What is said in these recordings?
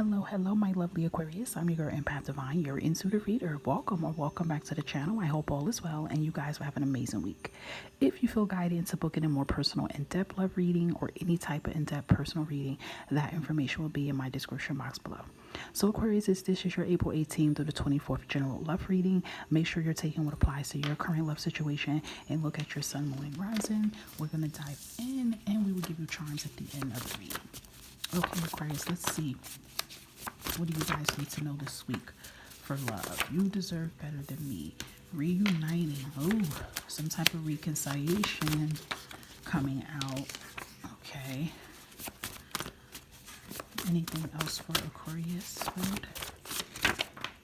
Hello, my lovely Aquarius. I'm your girl, Empath Divine, your intuitive reader. Welcome back to the channel. I hope all is well and you guys will have an amazing week. If you feel guided into booking a more personal, in-depth love reading or any type of in-depth personal reading, that information will be in my description box below. So Aquarius, this is your April 18th through the 24th general love reading. Make sure you're taking what applies to your current love situation and look at your sun, moon, and rising. We're going to dive in and we will give you charms at the end of the reading. Okay, Aquarius, let's see. What do you guys need to know this week for love? You deserve better than me. Reuniting. Oh, some type of reconciliation coming out. Okay. Anything else for Aquarius? Food?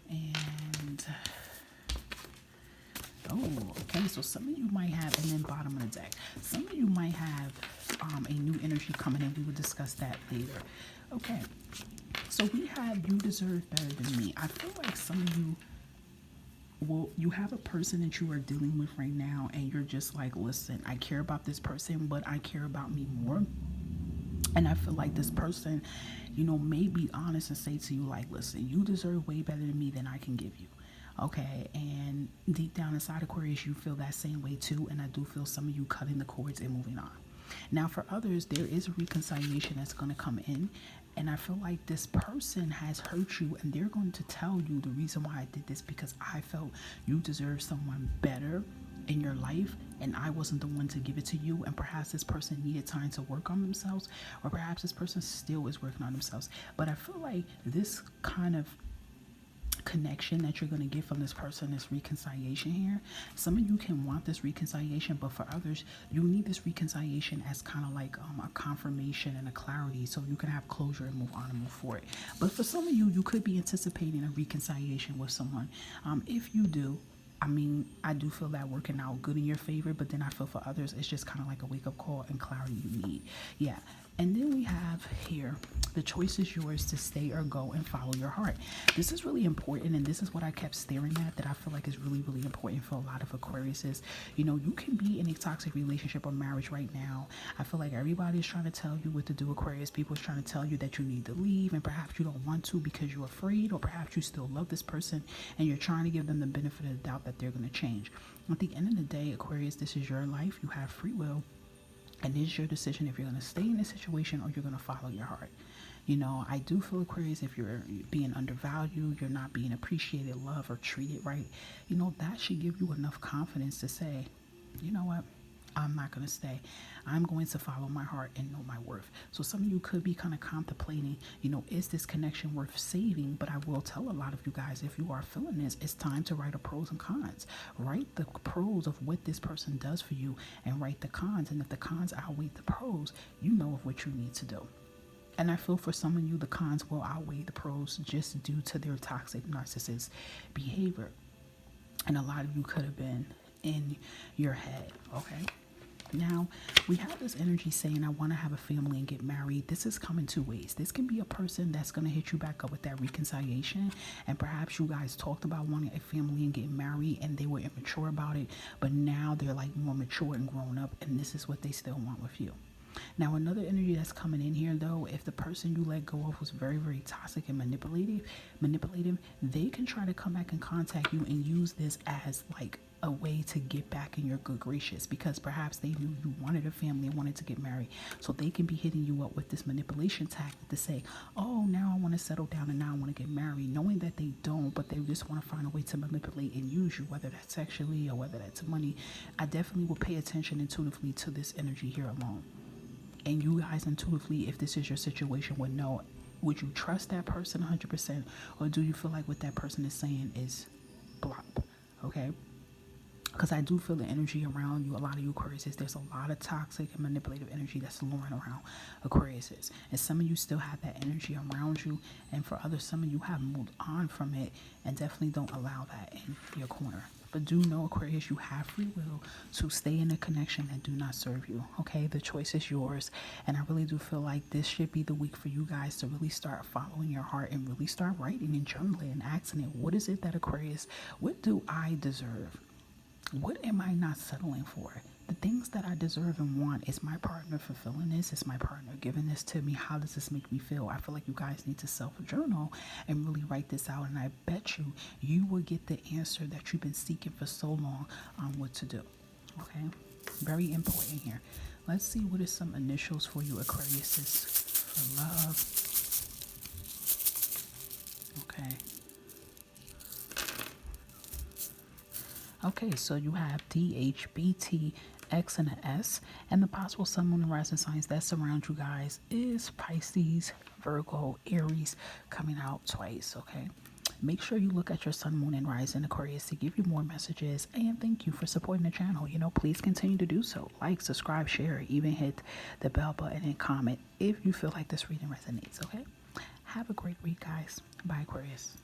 And oh, okay. So some of you might have, and then bottom of the deck, some of you might have a new energy coming in. We will discuss that later. Okay. So we have you deserve better than me. I feel like some of you, well, you have a person that you are dealing with right now and you're just like, listen, I care about this person, but I care about me more. And I feel like this person, may be honest and say to you like, listen, you deserve way better than me than I can give you. Okay, and deep down inside Aquarius, you feel that same way too. And I do feel some of you cutting the cords and moving on. Now, for others, there is a reconciliation that's going to come in. And I feel like this person has hurt you and they're going to tell you the reason why I did this because I felt you deserve someone better in your life and I wasn't the one to give it to you. And perhaps this person needed time to work on themselves, or perhaps this person still is working on themselves. But I feel like this kind of connection that you're going to get from this person, this reconciliation here, some of you can want this reconciliation, but for others you need this reconciliation as kind of like a confirmation and a clarity so you can have closure and move on and move forward. But for some of you, you could be anticipating a reconciliation with someone. If you do, I do feel that working out good in your favor, but then I feel for others it's just kind of like a wake-up call and clarity you need. Yeah. And then we have here, the choice is yours to stay or go and follow your heart. This is really important, and this is what I kept staring at that I feel like is really, really important for a lot of Aquariuses. You can be in a toxic relationship or marriage right now. I feel like everybody is trying to tell you what to do, Aquarius. People is trying to tell you that you need to leave, and perhaps you don't want to because you're afraid, or perhaps you still love this person and you're trying to give them the benefit of the doubt that they're going to change. At the end of the day, Aquarius, this is your life. You have free will. And it's your decision if you're going to stay in this situation or you're going to follow your heart. I do feel, Aquarius, if you're being undervalued, you're not being appreciated, loved, or treated right, that should give you enough confidence to say, you know what? I'm not going to stay. I'm going to follow my heart and know my worth. So some of you could be kind of contemplating, is this connection worth saving? But I will tell a lot of you guys, if you are feeling this, it's time to write a pros and cons. Write the pros of what this person does for you and write the cons. And if the cons outweigh the pros, you know of what you need to do. And I feel for some of you, the cons will outweigh the pros just due to their toxic narcissist behavior. And a lot of you could have been in your head, okay? Now, we have this energy saying, I want to have a family and get married. This is coming two ways. This can be a person that's going to hit you back up with that reconciliation. And perhaps you guys talked about wanting a family and getting married and they were immature about it. But now they're like more mature and grown up. And this is what they still want with you. Now, another energy that's coming in here, though, if the person you let go of was very, very toxic and manipulative, they can try to come back and contact you and use this as like a way to get back in your good gracious, because perhaps they knew you wanted a family and wanted to get married. So they can be hitting you up with this manipulation tactic to say, oh, now I want to settle down and now I want to get married, knowing that they don't, but they just want to find a way to manipulate and use you, whether that's sexually or whether that's money. I definitely will pay attention intuitively to this energy here alone. And you guys intuitively, if this is your situation, would know, would you trust that person 100%? Or do you feel like what that person is saying is blop? Okay? Because I do feel the energy around you, a lot of you Aquariuses, there's a lot of toxic and manipulative energy that's luring around Aquariuses. And some of you still have that energy around you. And for others, some of you have moved on from it and definitely don't allow that in your corner. But do know, Aquarius, you have free will to stay in a connection that do not serve you. Okay, the choice is yours. And I really do feel like this should be the week for you guys to really start following your heart and really start writing and journaling and asking it, what is it that Aquarius, what do I deserve? What am I not settling for? The things that I deserve and want is my partner fulfilling this, is my partner giving this to me. How does this make me feel? I feel like you guys need to self-journal and really write this out. And I bet you will get the answer that you've been seeking for so long on what to do. Okay? Very important here. Let's see what is some initials for you, Aquariuses, for love. Okay. Okay, so you have D, H, B, T, X, and an S. And the possible sun, moon, and rising signs that surround you guys is Pisces, Virgo, Aries, coming out twice, okay? Make sure you look at your sun, moon, and rising, Aquarius, to give you more messages. And thank you for supporting the channel. You know, please continue to do so. Like, subscribe, share, even hit the bell button and comment if you feel like this reading resonates, okay? Have a great week, guys. Bye, Aquarius.